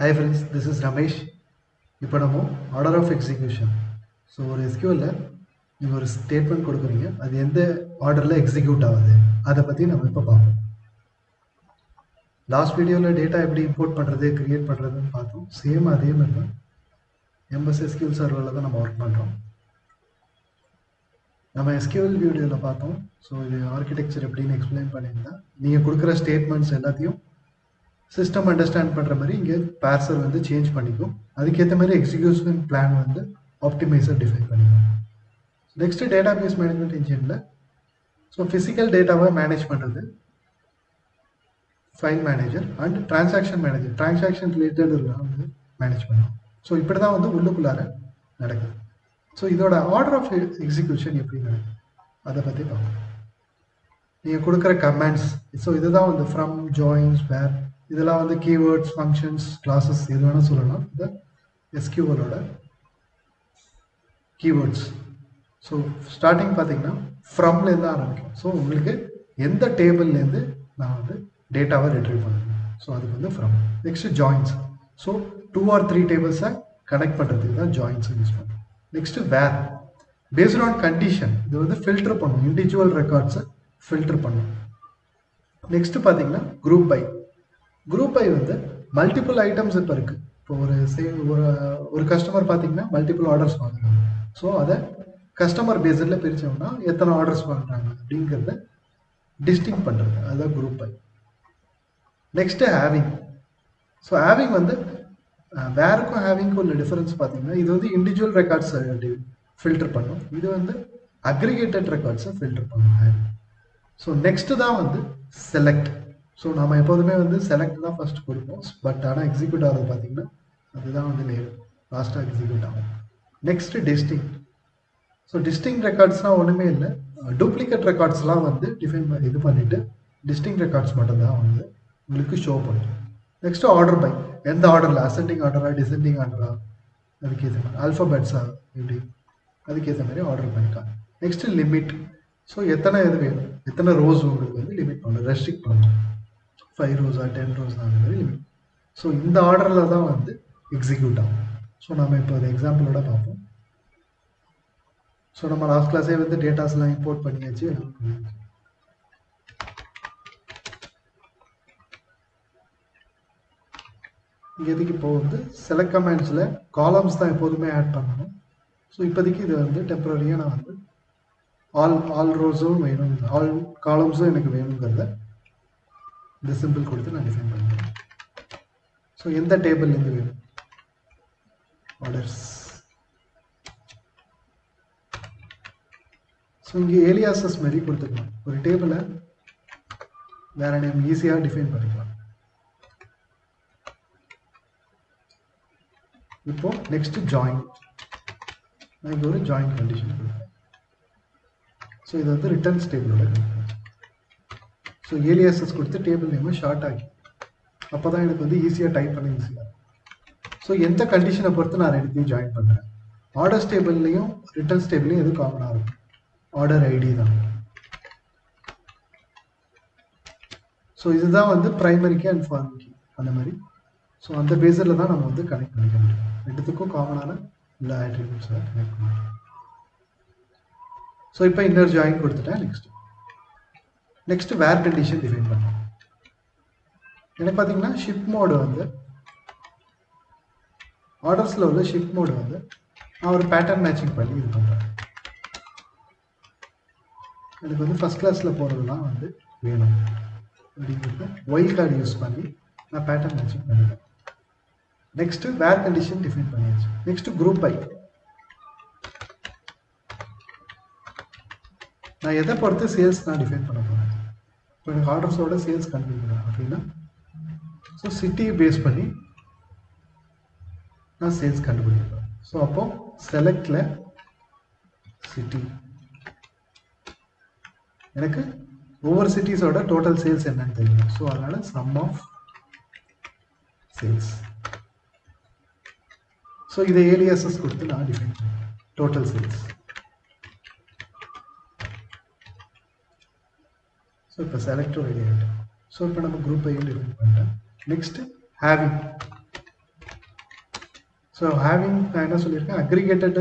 Hi friends, this is Ramesh. இப்போ நம்ம order of execution. So ஒரு எஸ்கியூஎல்ல நீங்கள் ஒரு ஸ்டேட்மெண்ட் கொடுக்குறீங்க, அது எந்த ஆர்டரில் எக்ஸிக்யூட் ஆகுது அதை பற்றி நம்ம இப்போ பார்ப்போம். லாஸ்ட் வீடியோவில் டேட்டா எப்படி இம்போர்ட் பண்ணுறது கிரியேட் பண்ணுறதுன்னு பார்த்தோம். சேம் அதே மாதிரி தான் எம்எஸ் எஸ்கியூஎல் சர்வரில் தான் நம்ம ஒர்க் பண்ணுறோம். நம்ம எஸ்கியூஎல் வீடியோவில் பார்த்தோம். ஸோ இது ஆர்கிடெக்சர் எப்படின்னு எக்ஸ்பிளைன் பண்ணியிருந்தேன். நீங்கள் கொடுக்குற ஸ்டேட்மெண்ட்ஸ் எல்லாத்தையும் சிஸ்டம் அண்டர்ஸ்டாண்ட் பண்ணுற மாதிரி இங்கே பார்சர் வந்து சேஞ்ச் பண்ணிக்கும். அதுக்கேற்ற மாதிரி எக்ஸிக்யூஷன் பிளான் வந்து ஆப்டிமைசர் டிஃபைன் பண்ணிக்கும். நெக்ஸ்ட் டேட்டா பேஸ் மேனேஜ்மெண்ட் இன்ஜினில் ஸோ ஃபிசிக்கல் டேட்டாவை மேனேஜ் பண்ணுறது file manager and transaction manager, transaction related வந்து மேனேஜ் பண்ணுவோம். ஸோ இப்படி தான் வந்து உள்ளுக்குள்ளார நடக்குது. ஸோ இதோட ஆர்டர் ஆஃப் எக்ஸிக்யூஷன் எப்படி நடக்குது அதை பற்றி பார்ப்போம். நீங்கள் கொடுக்குற கமெண்ட்ஸ், ஸோ இதுதான் வந்து ஃப்ரம், ஜாயின்ஸ், வேர், இதெல்லாம் வந்து கீவேர்ட்ஸ், ஃபங்க்ஷன்ஸ், கிளாஸஸ் எது வேணால் சொல்லலாம். இந்த எஸ்கியூஎலோட கீவேர்ட்ஸ். ஸோ ஸ்டார்டிங் பார்த்தீங்கன்னா ஃப்ரம்லேருந்து ஆரம்பிக்கும். ஸோ உங்களுக்கு எந்த டேபிள்லேருந்து நான் வந்து டேட்டாவை ரிட்ரீவ் பண்ணுறேன், ஸோ அதுக்கு வந்து from. Next joins. So 2 or 3 டேபிள்ஸை கனெக்ட் பண்ணுறதுக்கு தான் ஜாயின்ஸ் யூஸ் பண்ணுறோம். Next where, based on condition இது வந்து ஃபில்டர் பண்ணும், இண்டிவிஜுவல் ரெக்கார்ட்ஸை ஃபில்டர் பண்ணும். நெக்ஸ்ட் பார்த்தீங்கன்னா குரூப் பை. குரூப் பை வந்து மல்டிபிள் ஐட்டம்ஸ் இப்போ இருக்குது. இப்போ ஒரு கஸ்டமர் பார்த்தீங்கன்னா மல்டிபிள் ஆர்டர்ஸ் வாங்குறாங்க. ஸோ அதை கஸ்டமர் பேஸில் பிரித்தோம்னா எத்தனை ஆர்டர்ஸ் வாங்குறாங்க அப்படிங்கிறத டிஸ்டிங் பண்ணுறது, அதுதான் group by. Next having. So having வந்து வேருக்கும் ஹேவிங்க்கும் உள்ள டிஃபரன்ஸ் பார்த்தீங்கன்னா இது வந்து இண்டிவிஜுவல் ரெக்கார்ட்ஸ் ஃபில்டர் பண்ணும், இது வந்து அக்ரிகேட்டட் ரெக்கார்ட்ஸை ஃபில்டர் பண்ணும் ஹேவிங். ஸோ நெக்ஸ்ட்டு தான் வந்து செலக்ட். ஸோ நம்ம எப்போதுமே வந்து செலக்ட் தான் ஃபர்ஸ்ட் கொடுப்போம், பட் ஆனால் எக்ஸிக்யூட் ஆகிறது பார்த்தீங்கன்னா அதுதான் வந்து லாஸ்ட்டாக எக்ஸிக்யூட் ஆகும். நெக்ஸ்ட் டிஸ்டிங். ஸோ டிஸ்டிங் ரெக்கார்ட்ஸ்லாம் ஒன்றுமே இல்லை, டூப்ளிகேட் ரெக்கார்ட்ஸ்லாம் வந்து இது பண்ணிவிட்டு டிஸ்டிங் ரெக்கார்ட்ஸ் மட்டும்தான் வந்து உங்களுக்கு ஷோ பண்ணும். நெக்ஸ்ட் ஆர்டர் பை, எந்த ஆர்டரில், அசெண்டிங் ஆர்டரா டிசெண்டிங் ஆர்டரா, அதுக்கேற்ற மாதிரி அல்ஃபபெட்ஸா எப்படி, அதுக்கேற்ற மாதிரி ஆர்டர் பண்ணிக்கலாம். Next limit. ஸோ எத்தனை இது வேணும், எத்தனை ரோஸ் உங்களுக்கு வந்து லிமிட் பண்ணணும், ரெஸ்ட்ரிக்ட் பண்ணணும், 5 ரோஸா 10 ரோஸா அந்த மாதிரி லிமிட். ஸோ இந்த ஆர்டரில் தான் வந்து எக்ஸிக்யூட் ஆகும். ஸோ நம்ம இப்போ ஒரு எக்ஸாம்பிளோட பார்ப்போம். ஸோ நம்ம லாஸ்ட் கிளாஸே வந்து டேட்டாஸ்லாம் இம்போர்ட் பண்ணியாச்சு. எதுக்கு இப்போ வந்து செலக்ட் கமெண்ட்ஸில் காலம்ஸ் தான் எப்போதுமே ஆட் பண்ணணும். ஸோ இப்போதைக்கு இது வந்து டெம்பரரியாக நான் வந்து ஆல் ரோஸும் வேணும், ஆல் காலம்ஸும் எனக்கு வேணுங்கிறத இந்த சிம்பிள் கொடுத்து நான் டிஃபைன் பண்ணுறேன். ஸோ எந்த டேபிள்லேருந்து வேணும், ஆர்டர்ஸ். ஸோ இங்கே ஏலியாசஸ் மாதிரி கொடுத்துக்கலாம், ஒரு டேபிளை வேற நேம் ஈஸியாக டிஃபைன் பண்ணிக்கலாம். இப்போ நெக்ஸ்ட் ஜாயின், நான் இங்கே ஒரு ஜாயின் கண்டிஷன் கொடுப்பேன். ஸோ இது வந்து ரிட்டர்ன்ஸ் டேபிளோட கண்டிஷன். ஸோ ஏலியாசஸ் கொடுத்து டேபிள் நேமை ஷார்ட் ஆகி, அப்போ தான் எனக்கு வந்து ஈஸியாக டைப் பண்ண ஈஸியாக. ஸோ எந்த கண்டிஷனை பொறுத்து நான் ரெண்டுத்தையும் ஜாயின் பண்ணுறேன். ஆர்டர்ஸ் டேபிள்லையும் ரிட்டர்ன்ஸ் டேபிள்லையும் எது காமனாக இருக்கும், ஆர்டர் ஐடி தான். ஸோ இதுதான் வந்து ப்ரைமரிக்கு அண்ட் ஃபார்மரிக்கு அந்த மாதிரி. ஸோ அந்த பேஸில் தான் நம்ம வந்து கனெக்ட் பண்ணிக்க முடியும், ரெண்டுத்துக்கும் காமனான இல்லை ஆட்ரிபியூட்ஸை கனெக்ட் பண்ண முடியும். ஸோ இப்போ இன்னர் ஜாயின் கொடுத்துட்டேன். நெக்ஸ்ட் வேர் கண்டிஷன் டிஃபைன் பண்ணலாம். எனக்கு பார்த்தீங்கன்னா ஷிப் மோடு வந்து ஆர்டர்ஸில் உள்ள ஷிப் மோடு வந்து நான் ஒரு பேட்டர்ன் மேட்சிங் பண்ணி இது பண்ணுறேன். எனக்கு வந்து ஃபஸ்ட் கிளாஸில் போகிறதுலாம் வந்து வேணும் அப்படிங்கிறது ஒயில் கார்டு யூஸ் பண்ணி நான் பேட்டர்ன் மேட்சிங் பண்ணிடுறேன். நெக்ஸ்ட் வேர் கண்டிஷன் டிஃபைன் பண்ணியாச்சு. Next group by. நான் எதை பொறுத்து சேல்ஸ் நான் டிஃபைன் பண்ண போகிறேன். இப்போ எனக்கு ஆர்டர்ஸோட சேல்ஸ் கண்டுபிடிக்கிறேன் அப்படின்னா ஸோ சிட்டியை பேஸ் பண்ணி நான் சேல்ஸ் கண்டுபிடிக்கிறேன். ஸோ அப்போ செலக்ட்ல சிட்டி, எனக்கு ஒவ்வொரு சிட்டிஸோட டோட்டல் சேல்ஸ் என்னன்னு தெரியும். ஸோ அதனால சம் ஆஃப் சேல்ஸ். ஸோ இதை ஏலியாசஸ் கொடுத்து நான் டிஃபைன் பண்ணுறேன், டோட்டல் சேல்ஸ். ஸோ இப்போ செலக்டர் ரெடி ஆகிட்டேன். ஸோ இப்போ நம்ம குரூப் ஐயும் டிஃபைன் பண்ணிட்டேன். Next having. ஸோ ஹேவிங் நான் என்ன சொல்லியிருக்கேன், அக்ரிகேட்டட்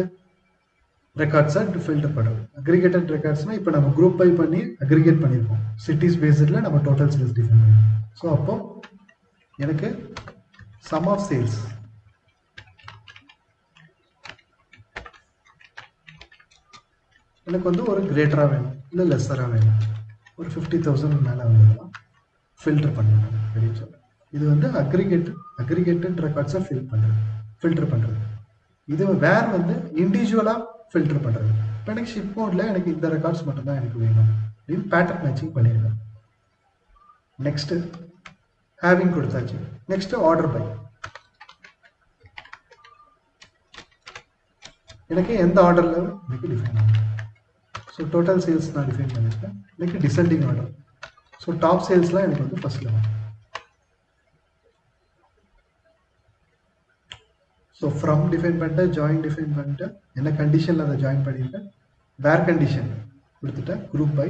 ரெக்கார்ட்ஸை ஃபில்டர் பண்ணுறது. அக்ரிகேட்டட் ரெக்கார்ட்ஸ்னால் இப்போ நம்ம குரூப் பை பண்ணி அக்ரிகேட் பண்ணியிருக்கோம். சிட்டிஸ் பேஸில் நம்ம டோட்டல் சேல்ஸ் டிஃபைன் பண்ணியிருக்கோம். ஸோ அப்போ எனக்கு சம் ஆஃப் சேல்ஸ் எனக்கு வந்து ஒரு கிரேட்டராக வேணும் இல்லை லெஸ்ஸராக வேணும், ஒரு 50,000 மேலே வந்ததுலாம் ஃபில்டர் பண்ணணும் அப்படின்னு சொல்கிறேன். இது வந்து அக்ரிகேட்டட் ரெக்கார்ட்ஸை ஃபில்டர் பண்ணுறது. இது வேர் வந்து இண்டிவிஜுவலாக ஃபில்டர் பண்ணுறது. இப்போ எனக்கு ஷிப் மோடில் எனக்கு இந்த ரெக்கார்ட்ஸ் மட்டும்தான் எனக்கு வேணும் அப்படின்னு பேட்டர்ன் மேட்சிங் பண்ணியிருக்கேன். நெக்ஸ்ட்டு ஹேவிங் கொடுத்தாச்சு. Next order by. எனக்கு எந்த ஆர்டரில் எனக்கு டிஃபைன் ஆகும். ஸோ டோட்டல் சேல்ஸ் நான் டிஃபைன் பண்ணியிருக்கேன். எனக்கு டிசெண்டிங் ஆர்டர். ஸோ டாப் சேல்ஸ்லாம் எனக்கு வந்து first level. So from define பண்ணிட்டேன், ஜாயின் டிஃபைன் பண்ணிட்டேன், என்ன கண்டிஷனில் அதை ஜாயின் பண்ணியிருக்கேன், வேர் கண்டிஷன் கொடுத்துட்டேன், குரூப் பை,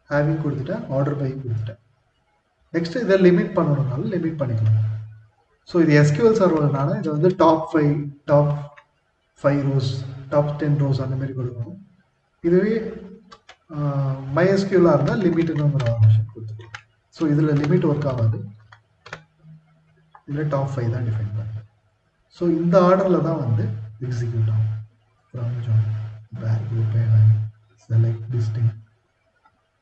ஹேவிங் கொடுத்துட்டேன், ஆர்டர் பை கொடுத்துட்டேன். நெக்ஸ்ட் இதை லிமிட் பண்ணணும்னாலும் லிமிட் பண்ணிக்கலாம். ஸோ இது எஸ்கியூஎல் சர்வர்னால இதை வந்து டாப் 5 ரோஸ், டாப் 10 ரோஸ் அந்த மாதிரி கொடுக்கணும். இதுவே MySQL இருந்தால் லிமிட்னு ஒரு ஆப்ஷன் கொடுத்துருக்கோம். ஸோ இதில் லிமிட் ஒர்க் ஆகாது, இதில் டாப் 5 தான் டிஃபைன் பண்ணுறேன். ஸோ இந்த ஆர்டரில் தான் வந்து எக்ஸிக்யூட் ஆகும். From join, where, group, select, distinct.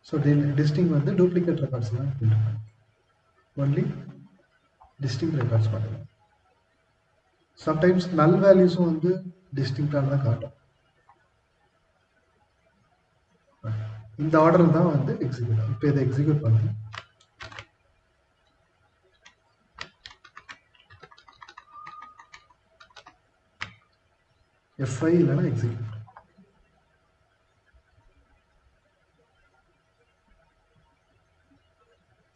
So distinct வந்து டூப்ளிகேட் ரெக்கார்ட்ஸ் தான் ஃபில்டர் பண்ணும். ஒன்லி டிஸ்டிங் ரெக்கார்ட்ஸ் பண்ணலாம். சம்டைம்ஸ் நல் வேல்யூஸும் வந்து டிஸ்டிங்காக தான் காட்டும். இந்த ஆர்டர் தான் வந்து எக்ஸிக்யூட் ஆகும். இப்போ இதை எக்ஸிக்யூட் பண்ணுங்க. F5 இல்லைன்னா எக்ஸிக்யூட்.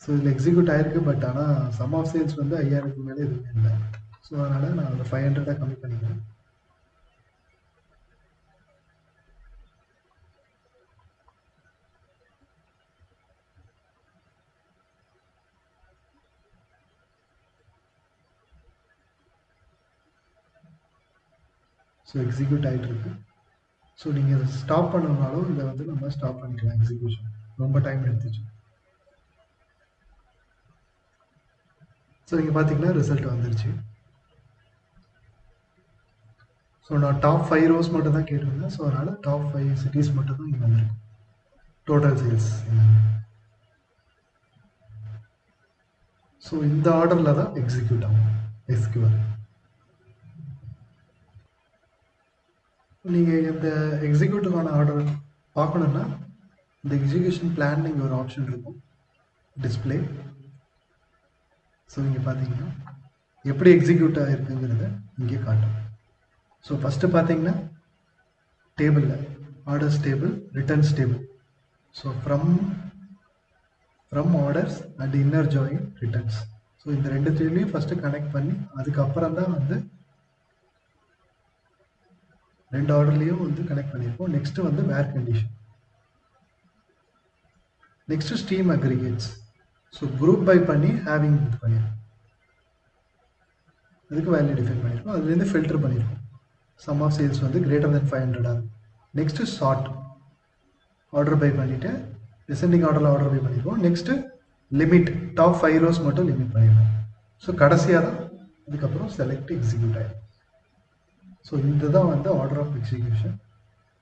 ஸோ இதில் எக்ஸிக்யூட் ஆயிருக்கு. பட் ஆனால் சம் ஆஃப் சேல்ஸ் வந்து 5000க்கு மேலே எதுவுமே இல்லை. ஸோ அதனால் நான் அந்த 500 கம்மி பண்ணிக்கிறேன். ஸோ எக்ஸிக்யூட் ஆகிட்டு இருக்கு. ஸோ நீங்கள் ஸ்டாப் பண்ணணும்னாலும் இதை வந்து நம்ம ஸ்டாப் பண்ணிக்கலாம். எக்ஸிக்யூஷன் ரொம்ப டைம் எடுத்துச்சு. ஸோ நீங்கள் பார்த்தீங்கன்னா ரிசல்ட் வந்துருச்சு. ஸோ நான் டாப் 5 ரோஸ் மட்டும் தான் கேட்டிருந்தேன். ஸோ அதனால் டாப் 5 சிட்டிஸ் மட்டும் தான் இங்கே வந்திருக்கு. Total sales. ஸோ இந்த ஆர்டரில் தான் எக்ஸிக்யூட் ஆகும் எஸ்கியூஎல். நீங்கள் இந்த எக்ஸிக்யூட்டிவான ஆர்டர் பார்க்கணுன்னா இந்த எக்ஸிக்யூஷன் பிளான் இங்கே ஒரு ஆப்ஷன் இருக்கும், டிஸ்பிளே. ஸோ இங்கே பார்த்தீங்கன்னா எப்படி எக்ஸிக்யூட் ஆகிருக்குங்கிறத இங்கே காட்டும். ஸோ ஃபஸ்ட்டு பார்த்தீங்கன்னா டேபிளில் orders table, returns table. So from orders and inner join returns. So இந்த ரெண்டு டேபிளையும் ஃபஸ்ட்டு கனெக்ட் பண்ணி அதுக்கப்புறம் தான் வந்து ரெண்டு ஆர்டர்லேயும் வந்து கனெக்ட் பண்ணியிருக்கோம். நெக்ஸ்ட்டு வந்து where condition. Next stream aggregates. So group by பண்ணி ஹேவிங் இது பண்ணியிருக்கோம். அதுக்கு வேல்யூ டிஃபைன் பண்ணியிருக்கோம். அதுலேருந்து ஃபில்டர் பண்ணியிருக்கோம். சம் ஆஃப் சேல்ஸ் வந்து கிரேட்டர் தென் 500 ஆகும். நெக்ஸ்ட்டு ஷார்ட், ஆர்டர் பை பண்ணிவிட்டு டிசெண்டிங் ஆர்டரில் ஆர்டர் பை பண்ணியிருக்கோம். நெக்ஸ்ட்டு லிமிட், டாப் 5 ரோஸ் மட்டும் லிமிட் பண்ணியிருக்கோம். ஸோ கடைசியாக தான் அதுக்கப்புறம் செலக்ட் எக்ஸிக்யூட் ஆகிடும். ஸோ இந்த தான் வந்து ஆர்டர் ஆஃப் எக்ஸிக்யூஷன்.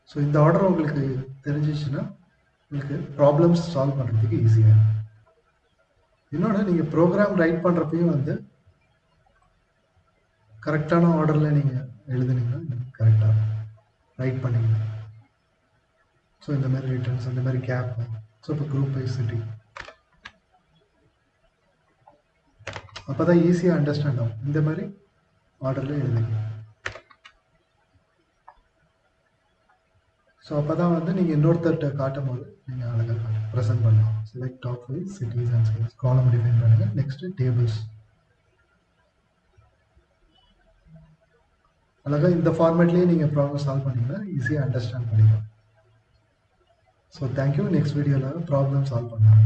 ஸோ இந்த ஆர்டர் உங்களுக்கு தெரிஞ்சிச்சுன்னா உங்களுக்கு ப்ராப்ளம்ஸ் சால்வ் பண்ணுறதுக்கு ஈஸியாக இருக்கும். இன்னொன்று, நீங்கள் ப்ரோக்ராம் ரைட் பண்ணுறப்பையும் வந்து கரெக்டான ஆர்டரில் நீங்கள் எழுதுனீங்கன்னா கரெக்டாக ரைட் பண்ணிங்க. ஸோ இந்த மாதிரி ரிட்டர்ன்ஸ், இந்த மாதிரி கேப். ஸோ இப்போ குரூப் வைஸ் சிட்டி, அப்போ தான் ஈஸியாக அண்டர்ஸ்டாண்ட் ஆகும். இந்த மாதிரி ஆர்டரில் எழுதுங்க. ஸோ அப்போ தான் வந்து நீங்கள் இன்னொருத்தர்கிட்ட காட்டும் போது நீங்கள் அழகாக ப்ரெசென்ட் பண்ணலாம். Select top 5 cities and sales, காலம் டிஃபைன் பண்ணுங்கள். Next tables. அழகாக இந்த ஃபார்மேட்லேயே நீங்கள் ப்ராப்ளம் சால்வ் பண்ணிங்கன்னா ஈஸியாக அண்டர்ஸ்டாண்ட் பண்ணிக்கலாம். So thank you. நெக்ஸ்ட் வீடியோவில் ப்ராப்ளம் சால்வ் பண்ணலாம்.